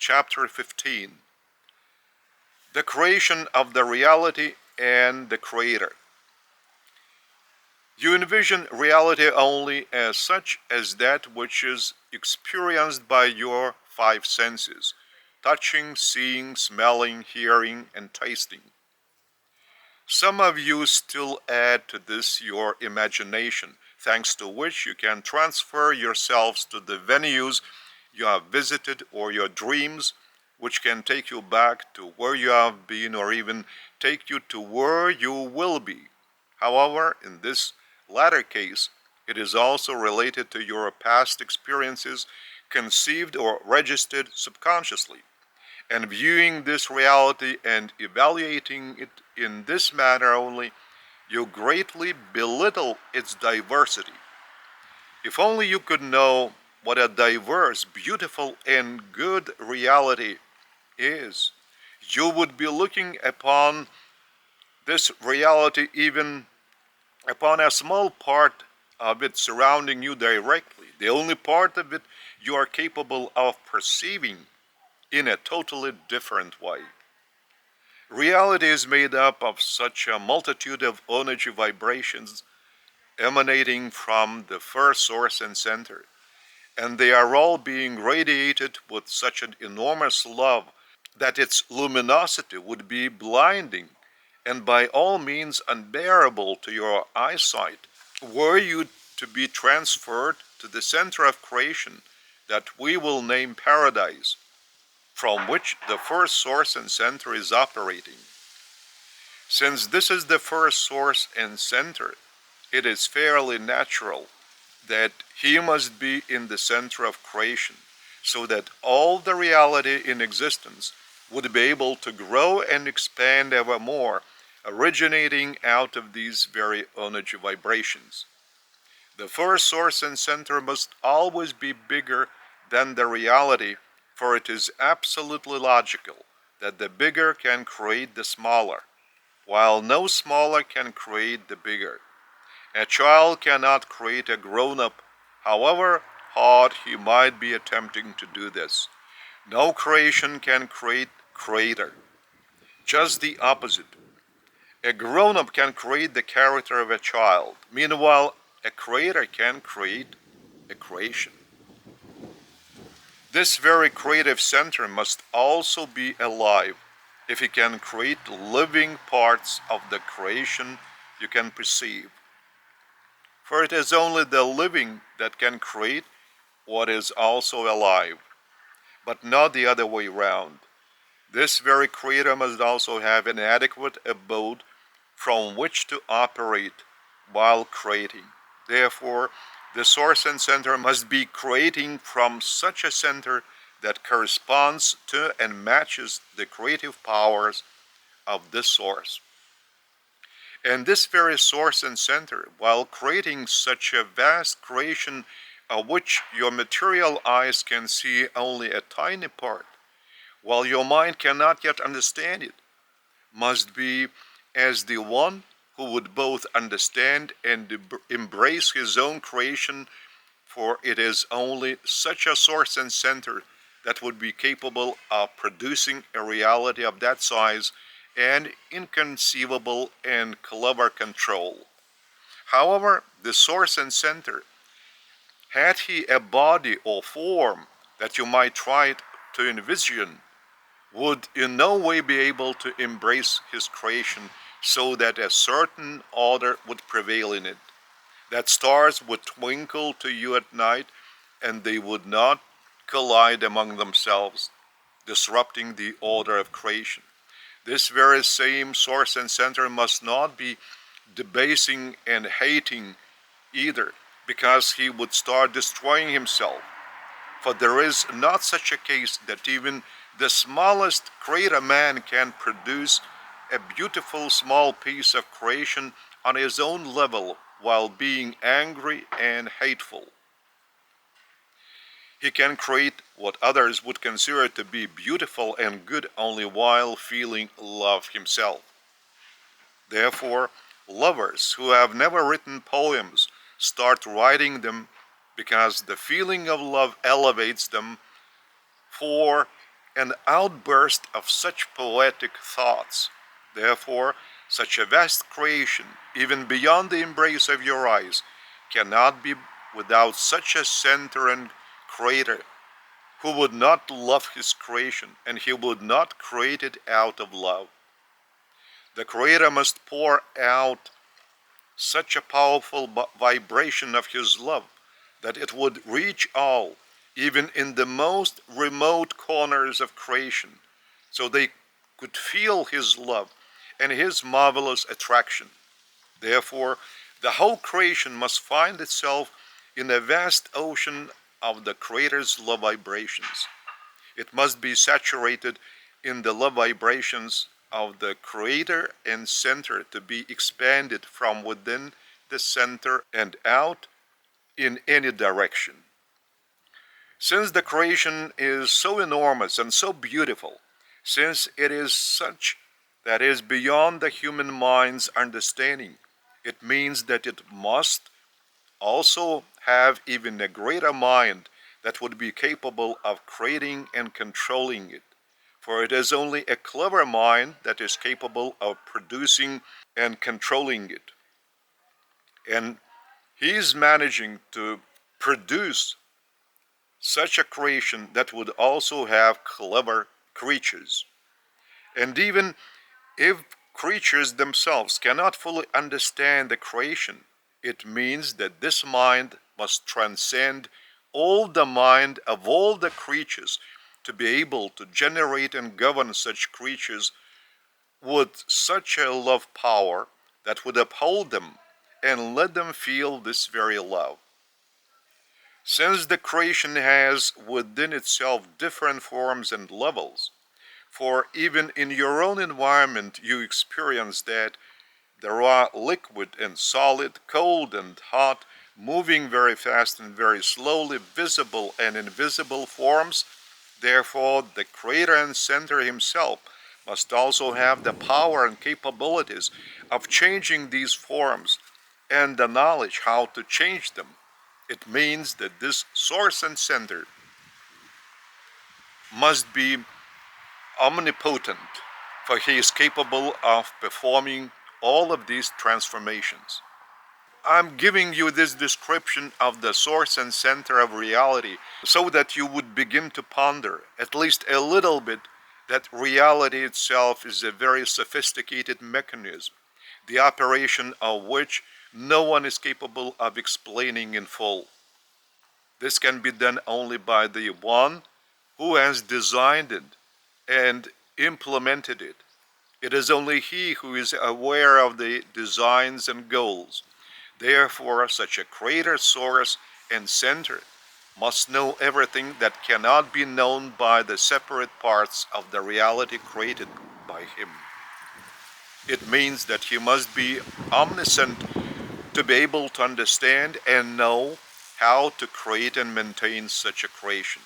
chapter 15. The creation of the reality and the creator. You envision reality only as such as that which is experienced by your five senses: touching, seeing, smelling, hearing, and tasting. Some of you still add to this your imagination, thanks to which you can transfer yourselves to the venues you have visited, or your dreams, which can take you back to where you have been, or even take you to where you will be. However, in this latter case, it is also related to your past experiences, conceived or registered subconsciously. And viewing this reality and evaluating it in this manner only, you greatly belittle its diversity. If only you could know what a diverse, beautiful, and good reality is, you would be looking upon this reality, even upon a small part of it surrounding you directly, the only part of it you are capable of perceiving in a totally different way. Reality is made up of such a multitude of energy vibrations emanating from the first source and center, and they are all being radiated with such an enormous love that its luminosity would be blinding and by all means unbearable to your eyesight were you to be transferred to the center of creation that we will name Paradise, from which the first source and center is operating. Since this is the first source and center, it is fairly natural that he must be in the center of creation, so that all the reality in existence would be able to grow and expand ever more, originating out of these very energy vibrations. The first source and center must always be bigger than the reality, for it is absolutely logical that the bigger can create the smaller, while no smaller can create the bigger. A child cannot create a grown-up, however hard he might be attempting to do this. No creation can create creator. Just the opposite. A grown-up can create the character of a child. Meanwhile, a creator can create a creation. This very creative center must also be alive if it can create living parts of the creation you can perceive. For it is only the living that can create what is also alive, but not the other way round. This very creator must also have an adequate abode from which to operate while creating. Therefore, the source and center must be creating from such a center that corresponds to and matches the creative powers of this source. And this very source and center, while creating such a vast creation of which your material eyes can see only a tiny part, while your mind cannot yet understand it, must be as the one who would both understand and embrace his own creation, for it is only such a source and center that would be capable of producing a reality of that size and inconceivable and clever control. However, the source and center, had he a body or form that you might try to envision, would in no way be able to embrace his creation so that a certain order would prevail in it, that stars would twinkle to you at night and they would not collide among themselves, disrupting the order of creation. This very same source and center must not be debasing and hating either, because he would start destroying himself. For there is not such a case that even the smallest creator man can produce a beautiful small piece of creation on his own level while being angry and hateful. He can create what others would consider to be beautiful and good only while feeling love himself. Therefore, lovers who have never written poems start writing them because the feeling of love elevates them, for an outburst of such poetic thoughts. Therefore, such a vast creation, even beyond the embrace of your eyes, cannot be without such a center and creator who would not love his creation, and he would not create it out of love. The creator must pour out such a powerful vibration of his love that it would reach all, even in the most remote corners of creation, so they could feel his love and his marvelous attraction. Therefore, the whole creation must find itself in a vast ocean of the Creator's love vibrations. It must be saturated in the love vibrations of the Creator and Center to be expanded from within the center and out in any direction. Since the creation is so enormous and so beautiful, since it is such that is beyond the human mind's understanding, it means that it must also have even a greater mind that would be capable of creating and controlling it. For it is only a clever mind that is capable of producing and controlling it. And he is managing to produce such a creation that would also have clever creatures. And even if creatures themselves cannot fully understand the creation, it means that this mind must transcend all the mind of all the creatures to be able to generate and govern such creatures with such a love power that would uphold them and let them feel this very love. Since the creation has within itself different forms and levels, for even in your own environment you experience that there are liquid and solid, cold and hot, moving very fast and very slowly, visible and invisible forms. Therefore, the Creator and Center himself must also have the power and capabilities of changing these forms and the knowledge how to change them. It means that this Source and Center must be omnipotent, for he is capable of performing all of these transformations. I'm giving you this description of the source and center of reality so that you would begin to ponder, at least a little bit, that reality itself is a very sophisticated mechanism, the operation of which no one is capable of explaining in full. This can be done only by the one who has designed it and implemented it. It is only he who is aware of the designs and goals. Therefore, such a creator, source, and center must know everything that cannot be known by the separate parts of the reality created by him. It means that he must be omniscient to be able to understand and know how to create and maintain such a creation.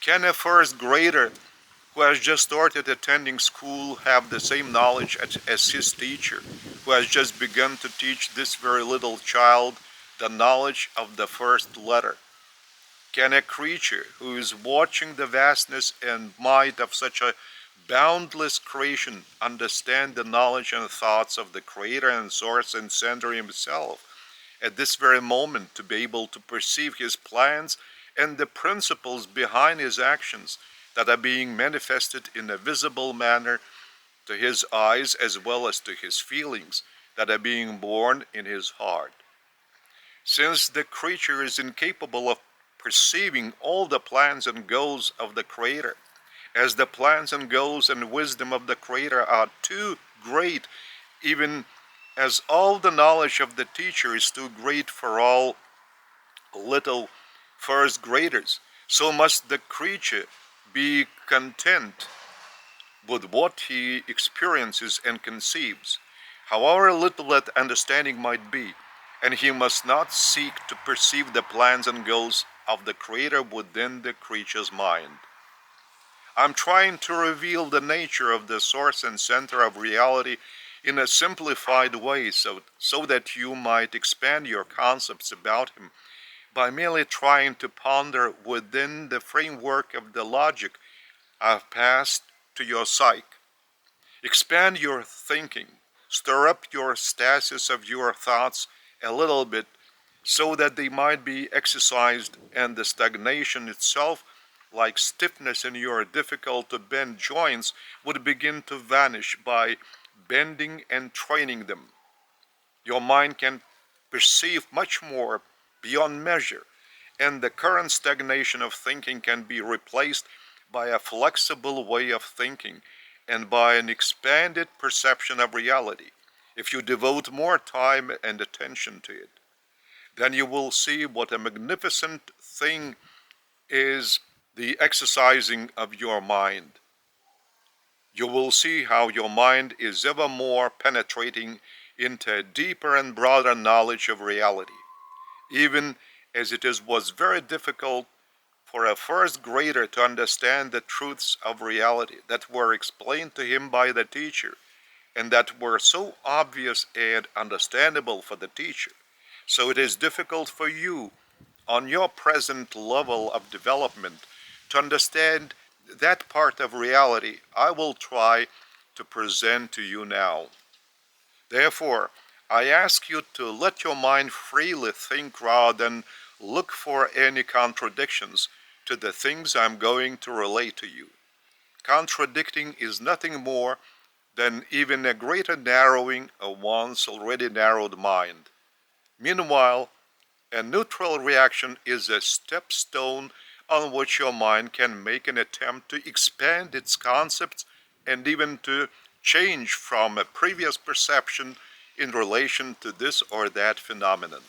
Can a first grader who has just started attending school have the same knowledge as his teacher, who has just begun to teach this very little child the knowledge of the first letter? Can a creature who is watching the vastness and might of such a boundless creation understand the knowledge and thoughts of the Creator and Source and Center himself at this very moment, to be able to perceive his plans and the principles behind his actions that are being manifested in a visible manner to his eyes as well as to his feelings that are being born in his heart? Since the creature is incapable of perceiving all the plans and goals of the Creator, as the plans and goals and wisdom of the Creator are too great, even as all the knowledge of the teacher is too great for all little first graders, so must the creature be content with what he experiences and conceives, however little that understanding might be, and he must not seek to perceive the plans and goals of the Creator within the creature's mind. I'm trying to reveal the nature of the source and center of reality in a simplified way so that you might expand your concepts about him by merely trying to ponder within the framework of the logic have passed to your psyche. Expand your thinking. Stir up your stasis of your thoughts a little bit so that they might be exercised, and the stagnation itself, like stiffness in your difficult to bend joints, would begin to vanish by bending and training them. Your mind can perceive much more beyond measure, and the current stagnation of thinking can be replaced by a flexible way of thinking and by an expanded perception of reality. If you devote more time and attention to it, then you will see what a magnificent thing is the exercising of your mind. You will see how your mind is ever more penetrating into a deeper and broader knowledge of reality, even as was very difficult for a first grader to understand the truths of reality that were explained to him by the teacher, and that were so obvious and understandable for the teacher. So it is difficult for you, on your present level of development, to understand that part of reality I will try to present to you now. Therefore, I ask you to let your mind freely think rather than look for any contradictions to the things I'm going to relate to you. Contradicting is nothing more than even a greater narrowing of one's already narrowed mind. Meanwhile, a neutral reaction is a stepstone on which your mind can make an attempt to expand its concepts and even to change from a previous perception in relation to this or that phenomenon.